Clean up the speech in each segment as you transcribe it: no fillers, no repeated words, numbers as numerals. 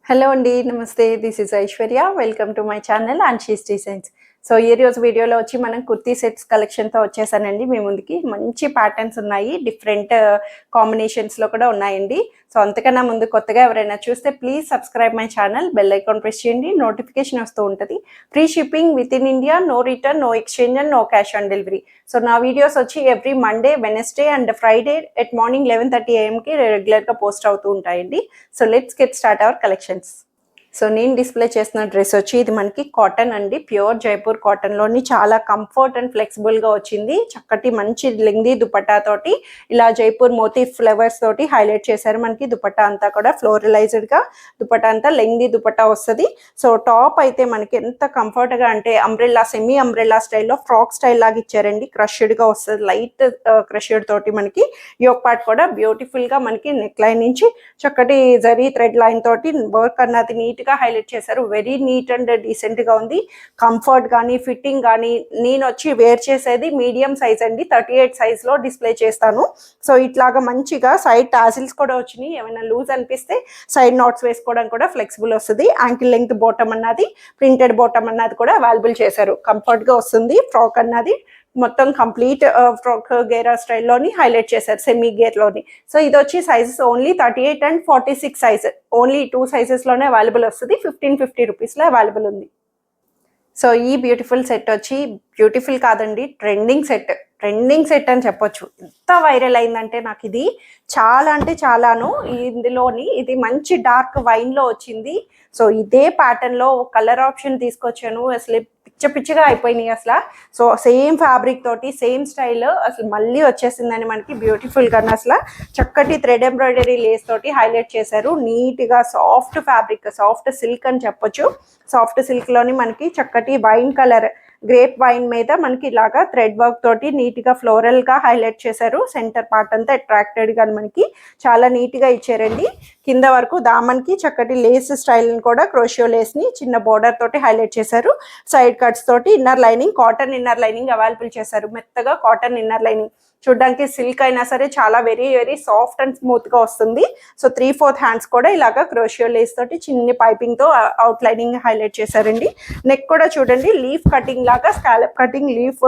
Hello అండి. నమస్తే. This is Aishwarya. Welcome to my channel Anshis designs. So ఈరోజు వీడియోలో వచ్చి మనం కుర్తీ సెట్స్ కలెక్షన్తో వచ్చేసానండి మీ ముందుకి. మంచి ప్యాటర్న్స్ ఉన్నాయి, డిఫరెంట్ కాంబినేషన్స్లో కూడా ఉన్నాయండి. సో అంతకన్నా ముందు కొత్తగా ఎవరైనా చూస్తే please subscribe my channel, bell icon press చేయండి, నోటిఫికేషన్ వస్తూ ఉంటుంది. Free shipping within India, no return, no exchange and no cash on delivery. So నా వీడియోస్ వచ్చి every Monday, Wednesday and Friday at morning 11:30 AM రెగ్యులర్గా post అవుతూ ఉంటాయండి. So let's get start our collections. So నేను display చేసిన dress వచ్చి ఇది మనకి కాటన్ అండి, ప్యూర్ జైపూర్ కాటన్లోని చాలా కంఫర్ట్ అండ్ ఫ్లెక్సిబుల్గా వచ్చింది. చక్కటి మంచి లెంగ్దీ దుపట్టా తోటి ఇలా జైపూర్ మోతీ ఫ్లవర్స్ తోటి హైలైట్ చేశారు. మనకి దుపట్టా అంతా కూడా ఫ్లోరలైజ్డ్గా దుపట్టా అంతా లెంగ్దీ దుపట్టా వస్తుంది. సో టాప్ అయితే మనకి ఎంత కంఫర్ట్గా అంటే అంబ్రెల్లా, సెమీ అంబ్రెల్లా స్టైల్లో ఫ్రాక్ స్టైల్ లాగా ఇచ్చారండి. క్రష్డ్గా వస్తుంది, లైట్ క్రష్డ్ తోటి మనకి యోక్ పార్ట్ కూడా బ్యూటిఫుల్గా మనకి నెక్ లైన్ నుంచి చక్కటి జరీ థ్రెడ్ లైన్ తోటి వర్క్ అన్నది నీట్గా హైలైట్ చేశారు. వెరీ నీట్ అండ్ డీసెంట్ గా ఉంది. కంఫర్ట్ కానీ ఫిట్టింగ్ కానీ, నేను వచ్చి వేర్ చేసేది మీడియం సైజ్ అండి, 38 సైజ్ లో డిస్ప్లే చేస్తాను. సో ఇట్లాగా మంచిగా సైడ్ టాసిల్స్ కూడా వచ్చినాయి. ఏమైనా లూజ్ అనిపిస్తే సైడ్ నాట్స్ వేసుకోవడానికి కూడా ఫ్లెక్సిబుల్ వస్తుంది. యాంకిల్ లెంగ్త్ బాటమ్ అన్నది, ప్రింటెడ్ బాటమ్ అన్నది కూడా అవైలబుల్ చేశారు. కంఫర్ట్ గా వస్తుంది. ఫ్రాక్ అన్నది మొత్తం కంప్లీట్ ఫ్రాక్ గేరా స్టైల్లోని హైలైట్ చేశారు, సెమీ గేర్లోని. సో ఇది వచ్చి sizes only 38 and 46 size, only 2 సైజెస్లోనే అవైలబుల్ వస్తుంది. 1550 రూపీస్లో అవైలబుల్ ఉంది. సో ఈ బ్యూటిఫుల్ సెట్ వచ్చి బ్యూటిఫుల్ కాదండి, ట్రెండింగ్ సెట్ అని చెప్పొచ్చు. ఎంత వైరల్ అయిందంటే నాకు ఇది చాలా అంటే చాలాను. ఇందులోని ఇది మంచి డార్క్ వైన్లో వచ్చింది. సో ఇదే ప్యాటర్న్లో కలర్ ఆప్షన్ తీసుకొచ్చాను. అసలు పిచ్చగా అయిపోయినాయి అసలు. సో సేమ్ ఫ్యాబ్రిక్ తోటి సేమ్ స్టైల్ అసలు మళ్ళీ వచ్చేసిందని మనకి బ్యూటిఫుల్గా అసలు చక్కటి థ్రెడ్ ఎంబ్రాయిడరీ లేస్ తోటి హైలైట్ చేశారు. నీట్గా సాఫ్ట్ ఫ్యాబ్రిక్, సాఫ్ట్ సిల్క్ అని చెప్పొచ్చు. సాఫ్ట్ సిల్క్లోని మనకి చక్కటి వైన్ కలర్, గ్రేప్ వైన్ మీద మనకి ఇలాగా థ్రెడ్ వర్క్ తోటి నీట్గా ఫ్లోరల్గా హైలైట్ చేశారు. సెంటర్ పార్ట్ అంతా అట్రాక్టెడ్గా మనకి చాలా నీట్గా ఇచ్చారండి. కింద వరకు దామన్కి చక్కటి లేస్ స్టైల్ని కూడా క్రోషియో లేస్ని చిన్న బోర్డర్ తోటి హైలైట్ చేశారు. సైడ్ కట్స్ తోటి inner lining, cotton inner lining available చేశారు. మెత్తగా కాటన్ ఇన్నర్ లైనింగ్, చూడడానికి సిల్క్ అయినా సరే చాలా వెరీ వెరీ సాఫ్ట్ అండ్ స్మూత్గా వస్తుంది. సో 3/4 హ్యాండ్స్ కూడా ఇలాగా క్రోషియో లేస్ తోటి చిన్ని పైపింగ్తో అవుట్ లైనింగ్ హైలైట్ చేశారండి. నెక్ కూడా చూడండి లీఫ్ కటింగ్ లాగా, స్కాలప్ కటింగ్ లీఫ్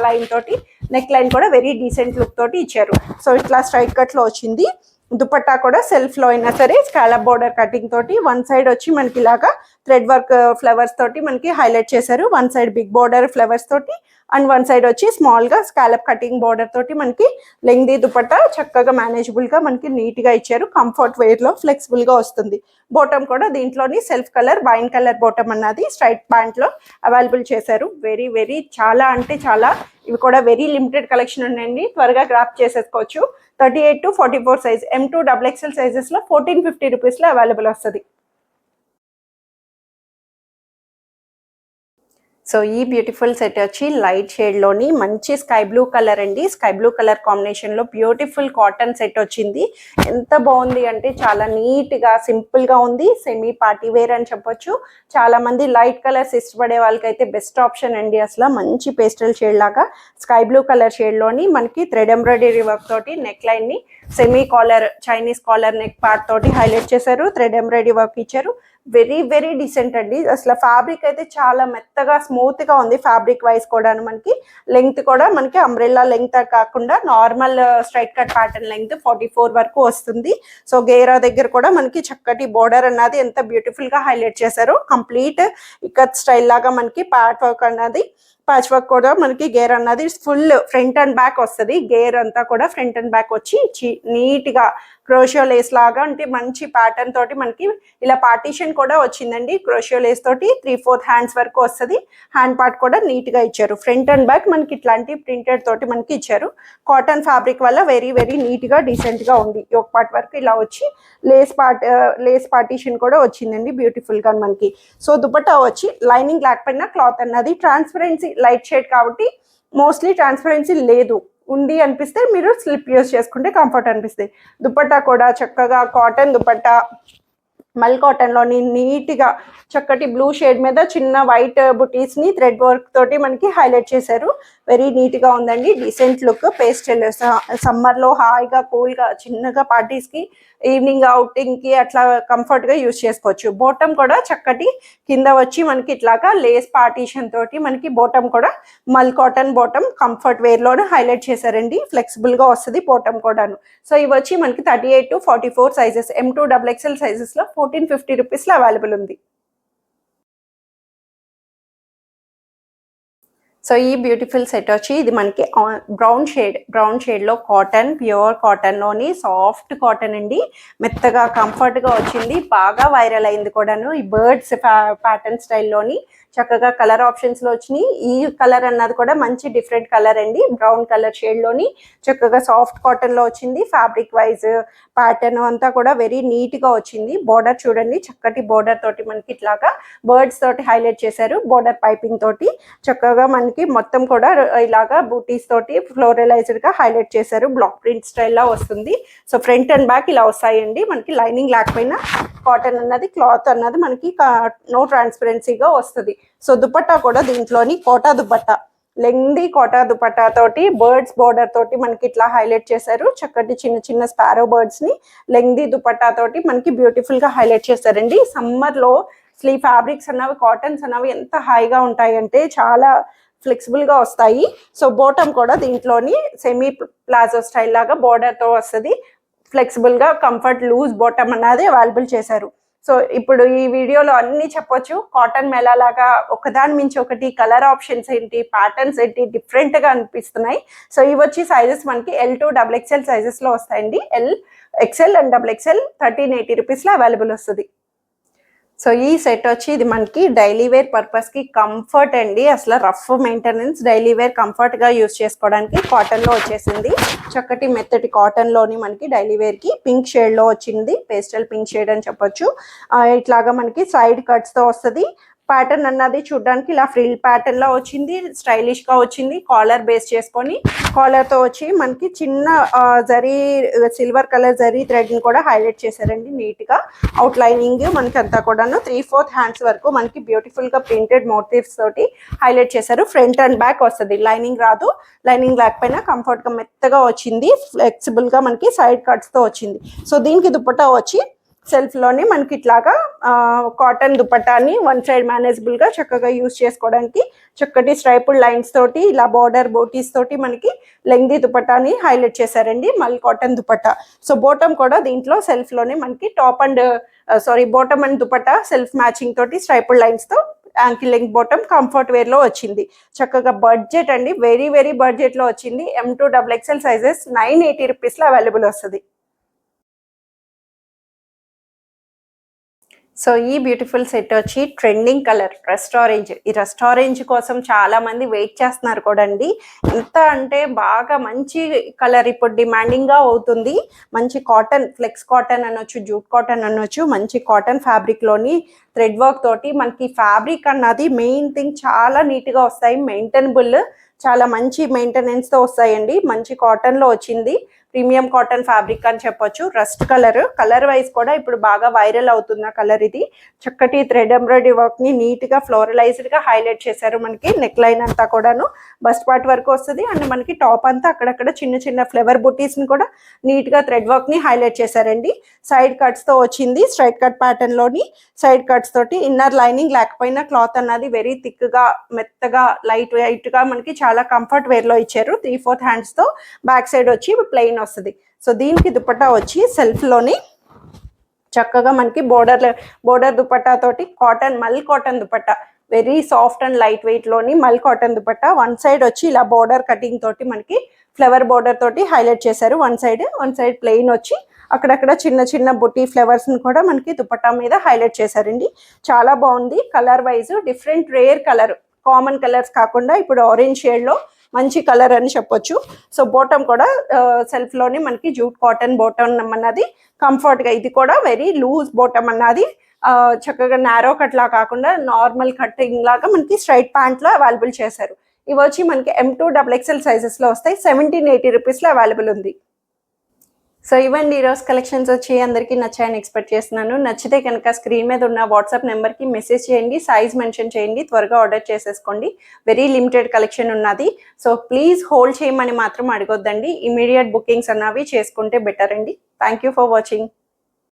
లైన్ తోటి నెక్ లైన్ కూడా వెరీ డీసెంట్ లుక్ తోటి ఇచ్చారు. సో ఇట్లా స్ట్రైట్ కట్లో వచ్చింది. దుపట్టా కూడా సెల్ఫ్లో అయినా సరే స్కాలప్ బోర్డర్ కటింగ్ తోటి, వన్ సైడ్ వచ్చి మనకి ఇలాగా థ్రెడ్ వర్క్ ఫ్లవర్స్ తోటి మనకి హైలైట్ చేశారు. One side big border flowers తోటి అండ్ వన్ సైడ్ వచ్చి స్మాల్గా స్కాలప్ కటింగ్ బోర్డర్ తోటి మనకి లెంగ్దీ దుపట్టా చక్కగా మేనేజబుల్గా మనకి నీట్గా ఇచ్చారు. కంఫర్ట్ వేర్లో ఫ్లెక్సిబుల్గా వస్తుంది. బాటమ్ కూడా దీంట్లోని self colour wine colour bottom అన్నది స్ట్రైట్ ప్యాంట్లో అవైలబుల్ చేశారు. వెరీ వెరీ చాలా అంటే చాలా, ఇవి కూడా వెరీ లిమిటెడ్ కలెక్షన్ ఉన్నాయండి, త్వరగా గ్రాప్ చేసేసుకోవచ్చు. 38 to 44 సైజ్, M2 XXL సైజెస్లో 1450 రూపీస్లో అవైలబుల్ వస్తుంది. సో ఈ బ్యూటిఫుల్ సెట్ వచ్చి లైట్ షేడ్లోని మంచి స్కై బ్లూ కలర్ అండి. స్కై బ్లూ కలర్ కాంబినేషన్లో బ్యూటిఫుల్ కాటన్ సెట్ వచ్చింది. ఎంత బాగుంది అంటే చాలా నీట్గా సింపుల్గా ఉంది. సెమీ పార్టీ వేర్ అని చెప్పొచ్చు. చాలామంది లైట్ కలర్స్ ఇష్టపడే వాళ్ళకైతే బెస్ట్ ఆప్షన్ అండి. అసలు మంచి పేస్టల్ షేడ్ లాగా స్కై బ్లూ కలర్ షేడ్లోని మనకి థ్రెడ్ ఎంబ్రాయిడరీ వర్క్ తోటి నెక్ లైన్ని semi collar, Chinese collar neck part తోటి హైలైట్ చేశారు. థ్రెడ్ ఎంబ్రాయిడరీ వర్క్ ఇచ్చారు. వెరీ వెరీ డీసెంట్ అండి. అసలు ఫ్యాబ్రిక్ అయితే చాలా మెత్తగా స్మూత్గా ఉంది. ఫ్యాబ్రిక్ వైజ్ కూడా మనకి లెంగ్త్ కూడా మనకి అంబ్రెల్లా లెంగ్త్ కాకుండా normal straight cut pattern length 44 వరకు వస్తుంది. సో గేరా దగ్గర కూడా మనకి చక్కటి బోర్డర్ అన్నది ఎంత బ్యూటిఫుల్గా హైలైట్ చేశారు. కంప్లీట్ ఇకత్ స్టైల్ లాగా మనకి ప్యాట్ వర్క్ అన్నది, ప్యాచ్ వర్క్ కూడా మనకి గేర్ అన్నది ఫుల్ ఫ్రంట్ అండ్ బ్యాక్ వస్తుంది. గేర్ అంతా కూడా ఫ్రంట్ అండ్ బ్యాక్ వచ్చి నీట్గా క్రోషియో లేస్ లాగా అంటే మంచి ప్యాటర్న్ తోటి మనకి ఇలా పార్టీషన్ కూడా వచ్చిందండి. క్రోషియో లేస్ తోటి 3/4 హ్యాండ్స్ వరకు వస్తుంది. హ్యాండ్ పార్ట్ కూడా నీట్గా ఇచ్చారు. ఫ్రంట్ అండ్ బ్యాక్ మనకి ఇట్లాంటి ప్రింటెడ్ తోటి మనకి ఇచ్చారు. కాటన్ ఫ్యాబ్రిక్ వల్ల వెరీ వెరీ నీట్గా డీసెంట్గా ఉంది. యోక్ పార్ట్ వరకు ఇలా వచ్చి లేస్ పార్టీషన్ కూడా వచ్చిందండి బ్యూటిఫుల్గా మనకి. సో దుపట్టా వచ్చి లైనింగ్ లేకపోయినా క్లాత్ అన్నది ట్రాన్స్పరెన్సీ లైట్ షేడ్ కాబట్టి మోస్ట్లీ ట్రాన్స్పరెన్సీ లేదు. ఉంది అనిపిస్తే మీరు స్లిప్ యూస్ చేసుకుంటే కంఫర్ట్ అనిపిస్తుంది. దుపట్టా కూడా చక్కగా కాటన్ దుపట్టా, మల్ కాటన్లోని నీట్గా చక్కటి బ్లూ షేడ్ మీద చిన్న వైట్ బుటీస్ ని థ్రెడ్ వర్క్ తోటి మనకి హైలైట్ చేశారు. వెరీ నీట్ గా ఉందండి, డీసెంట్ లుక్. పేస్టల్ సమ్మర్ లో హాయిగా కూల్ గా చిన్నగా పార్టీస్ కి ఈవినింగ్ అవుటింగ్ కి అట్లా కంఫర్ట్ గా యూస్ చేసుకోవచ్చు. బోటం కూడా చక్కటి కింద వచ్చి మనకి ఇట్లాగా లేస్ పార్టీషన్ తోటి మనకి బోటం కూడా మల్ కాటన్ బోటం కంఫర్ట్ వేర్ లోనే హైలైట్ చేశారండి. ఫ్లెక్సిబుల్ గా వస్తుంది బోటం కూడాను. సో ఇవి వచ్చి మనకి 38 to 44 sizes, M2 XXL sizes లో 1450 రూపీస్ లో అవైలబుల్ ఉంది. సో ఈ బ్యూటిఫుల్ సెట్ వచ్చి ఇది మనకి బ్రౌన్ షేడ్ లో కాటన్, ప్యూర్ కాటన్ లోని సాఫ్ట్ కాటన్ అండి. మెత్తగా కంఫర్ట్ గా వచ్చింది, బాగా వైరల్ అయింది కూడాను. ఈ బర్డ్స్ ప్యాటర్న్ స్టైల్లోని చక్కగా కలర్ ఆప్షన్స్ లో వచ్చినాయి. ఈ కలర్ అన్నది కూడా మంచి డిఫరెంట్ కలర్ అండి, బ్రౌన్ కలర్ షేడ్ లోని చక్కగా సాఫ్ట్ కాటన్ లో వచ్చింది. ఫ్యాబ్రిక్ వైజ్ ప్యాటర్న్ అంతా కూడా వెరీ నీట్ గా వచ్చింది. బోర్డర్ చూడండి, చక్కటి బోర్డర్ తోటి మనకి ఇట్లాగా బర్డ్స్ తోటి హైలైట్ చేశారు. బోర్డర్ పైపింగ్ తోటి చక్కగా మనకి మొత్తం కూడా ఇలాగా బూటీస్ తోటి ఫ్లోరలైజ్డ్ గా హైలైట్ చేశారు. బ్లాక్ ప్రింట్ స్టైల్ లా వస్తుంది. సో ఫ్రంట్ అండ్ బ్యాక్ ఇలా వస్తాయండి. మనకి లైనింగ్ లేకపోయినా కాటన్ అన్నది క్లాత్ అన్నది మనకి నో ట్రాన్స్పరెన్సీగా వస్తుంది. సో దుపట్టా కూడా దీంట్లోని కోటా దుపట్టా, లెంగ్దీ కోటా దుపట్టా తోటి బర్డ్స్ బోర్డర్ తోటి మనకి ఇట్లా హైలైట్ చేశారు. చక్కటి చిన్న చిన్న స్పారో బర్డ్స్ ని లెంగ్దీ దుపట్టా తోటి మనకి బ్యూటిఫుల్ గా హైలైట్ చేశారండి. సమ్మర్ లో అసలు ఈ ఫ్యాబ్రిక్స్ అన్నవి, కాటన్స్ అన్నవి ఎంత హాయిగా ఉంటాయంటే చాలా ఫ్లెక్సిబుల్ గా వస్తాయి. సో బోటం కూడా దీంట్లోని సెమీ ప్లాజో స్టైల్ లాగా బోర్డర్ తో వస్తుంది. ఫ్లెక్సిబుల్ గా కంఫర్ట్ లూజ్ బాటమ్ అన్నది అవైలబుల్ చేశారు. సో ఇప్పుడు ఈ వీడియోలో అన్ని చెప్పొచ్చు. కాటన్ మేళా లాగా ఒకదాని మించి ఒకటి కలర్ ఆప్షన్స్ ఏంటి, ప్యాటర్న్స్ ఏంటి డిఫరెంట్ గా అనిపిస్తున్నాయి. సో ఇవి వచ్చి సైజెస్ మనకి L2 XXL సైజెస్ లో వస్తాయండి. L, XL and XXL 1380 rupees లో అవైలబుల్ వస్తుంది. సో ఈ సెట్ వచ్చి ఇది మనకి డైలీ వేర్ పర్పస్ కి కంఫర్ట్ అండి. అసలు rough maintenance, daily wear comfort గా యూస్ చేసుకోవడానికి కాటన్ లో వచ్చేసింది. చక్కటి మెత్తటి కాటన్ లోని మనకి డైలీ వేర్ కి పింక్ షేడ్ లో వచ్చింది. పేస్టల్ పింక్ షేడ్ అని చెప్పొచ్చు. ఇట్లాగా మనకి సైడ్ కట్స్ తో వస్తుంది. ప్యాటర్న్ అన్నది చూడడానికి ఇలా ఫ్రిల్ ప్యాటర్న్ లో వచ్చింది, స్టైలిష్ గా వచ్చింది. కాలర్ బేస్ చేసుకొని కాలర్ తో వచ్చి మనకి చిన్న zari silver colour zari thread ని కూడా హైలైట్ చేశారండి. నీట్ గా అవుట్ లైనింగ్ మనకి అంతా కూడాను 3/4 హ్యాండ్స్ వరకు మనకి బ్యూటిఫుల్ గా ప్రింటెడ్ మోటివ్స్ తోటి హైలైట్ చేశారు. ఫ్రంట్ అండ్ బ్యాక్ వస్తుంది, లైనింగ్ రాదు. లైనింగ్ లేకపోయినా కంఫర్ట్ గా మెత్తగా వచ్చింది. ఫ్లెక్సిబుల్ గా మనకి సైడ్ కట్స్ తో వచ్చింది. సో దీనికి దుపట్టా వచ్చి సెల్ఫ్ లోనే మనకి ఇట్లాగా కాటన్ దుపట్టాని వన్ సైడ్ మేనేజబుల్ గా చక్కగా యూస్ చేసుకోవడానికి చక్కటి స్ట్రైపుడ్ లైన్స్ తోటి ఇలా బార్డర్ బోటీస్ తోటి మనకి లెంగ్దీ దుపట్టాని హైలైట్ చేశారండి. మల్ కాటన్ దుపట్టా. సో బోటం కూడా దీంట్లో సెల్ఫ్ లోనే మనకి bottom and dupatta self matching తోటి స్ట్రైపుడ్ లైన్స్ తో ankle length bottom comfort wear లో వచ్చింది. చక్కగా బడ్జెట్ అండి, వెరీ వెరీ బడ్జెట్ లో వచ్చింది. M2 XXL సైజెస్ 980 రూపీస్ లో అవైలబుల్ వస్తుంది. సో ఈ బ్యూటిఫుల్ సెట్ వచ్చి ట్రెండింగ్ కలర్ రస్ట్ ఆరెంజ్. ఈ రస్ట్ ఆరెంజ్ కోసం చాలా మంది వెయిట్ చేస్తున్నారు కూడా అండి. ఎంత అంటే బాగా మంచి కలర్ ఇప్పుడు డిమాండింగ్ గా అవుతుంది. మంచి కాటన్, ఫ్లెక్స్ కాటన్ అనొచ్చు, జూట్ కాటన్ అనొచ్చు. మంచి కాటన్ ఫ్యాబ్రిక్ లోని థ్రెడ్ వర్క్ తోటి మనకి ఫ్యాబ్రిక్ అన్నది మెయిన్ థింగ్ చాలా నీట్ గా వస్తాయి. మెయింటైనబుల్, చాలా మంచి మెయింటెనెన్స్ తో వస్తాయండి. మంచి కాటన్ లో వచ్చింది. ప్రీమియం కాటన్ ఫ్యాబ్రిక్ అని చెప్పొచ్చు. రస్ట్ కలర్ వైజ్ కూడా ఇప్పుడు బాగా వైరల్ అవుతున్న కలర్ ఇది. చక్కటి థ్రెడ్ ఎంబ్రాయిడరీ వర్క్ ని నీట్ గా ఫ్లోరలైజ్డ్ గా హైలైట్ చేశారు. మనకి నెక్ లైన్ అంతా కూడాను బస్ట్ పార్ట్ వరకు వస్తుంది. అండ్ మనకి టాప్ అంతా అక్కడక్కడ చిన్న చిన్న ఫ్లవర్ బుటీస్ ని కూడా నీట్ గా థ్రెడ్ వర్క్ ని హైలైట్ చేశారండి. సైడ్ కట్స్ తో వచ్చింది. స్ట్రైట్ కట్ ప్యాటర్న్ లోని సైడ్ కట్స్ తోటి ఇన్నర్ లైనింగ్ లేకపోయినా క్లాత్ అన్నది వెరీ థిక్ గా, మెత్తగా, లైట్ వెయిట్ గా మనకి చాలా కంఫర్ట్ వేర్ లో ఇచ్చారు. 3/4 హ్యాండ్స్ తో బ్యాక్ సైడ్ వచ్చి ప్లెయిన్ వస్తుంది. సో దీనికి దుపట్టా వచ్చి సెల్ఫ్ లోని చక్కగా మనకి బోర్డర్ దుపట్టా తోటి మల్ cotton dupatta, very soft and light weight లోని మల్ కాటన్ దుపట్టా. వన్ సైడ్ వచ్చి ఇలా బోర్డర్ కటింగ్ తోటి మనకి ఫ్లవర్ బోర్డర్ తోటి హైలైట్ చేశారు. వన్ సైడ్ ప్లెయిన్ వచ్చి అక్కడక్కడ చిన్న చిన్న బుట్టి ఫ్లవర్స్ ని కూడా మనకి దుపట్టా మీద హైలైట్ చేశారండి. చాలా బాగుంది. Colour wise different rare colour, common colours కాకుండా ఇప్పుడు ఆరెంజ్ షేడ్ లో మంచి కలర్ అని చెప్పొచ్చు. సో బాటమ్ కూడా సెల్ఫ్ లోనే మనకి జూట్ కాటన్ బాటమ్ అన్నది కంఫర్ట్ గా, ఇది కూడా వెరీ లూజ్ బాటమ్ అన్నది చక్కగా నారో కట్ లా కాకుండా నార్మల్ కటింగ్ లాగా మనకి స్ట్రైట్ ప్యాంట్ లో అవైలబుల్ చేశారు. ఇవి వచ్చి మనకి M2 XXL సైజెస్ లో వస్తాయి. 1780 రూపీస్ లో అవైలబుల్ ఉంది. సో ఇవ్వండి ఈరోజు కలెక్షన్స్ వచ్చి అందరికీ నచ్చాయని ఎక్స్పెక్ట్ చేస్తున్నాను. నచ్చితే కనుక స్క్రీన్ మీద ఉన్న వాట్సాప్ నెంబర్కి మెసేజ్ చేయండి, సైజ్ మెన్షన్ చేయండి, త్వరగా ఆర్డర్ చేసేసుకోండి. వెరీ లిమిటెడ్ కలెక్షన్ ఉన్నది. సో ప్లీజ్ హోల్డ్ చేయమని మాత్రం అడగొద్దండి. ఇమీడియట్ బుకింగ్స్ అన్నవి చేసుకుంటే బెటర్ అండి. Thank you for watching.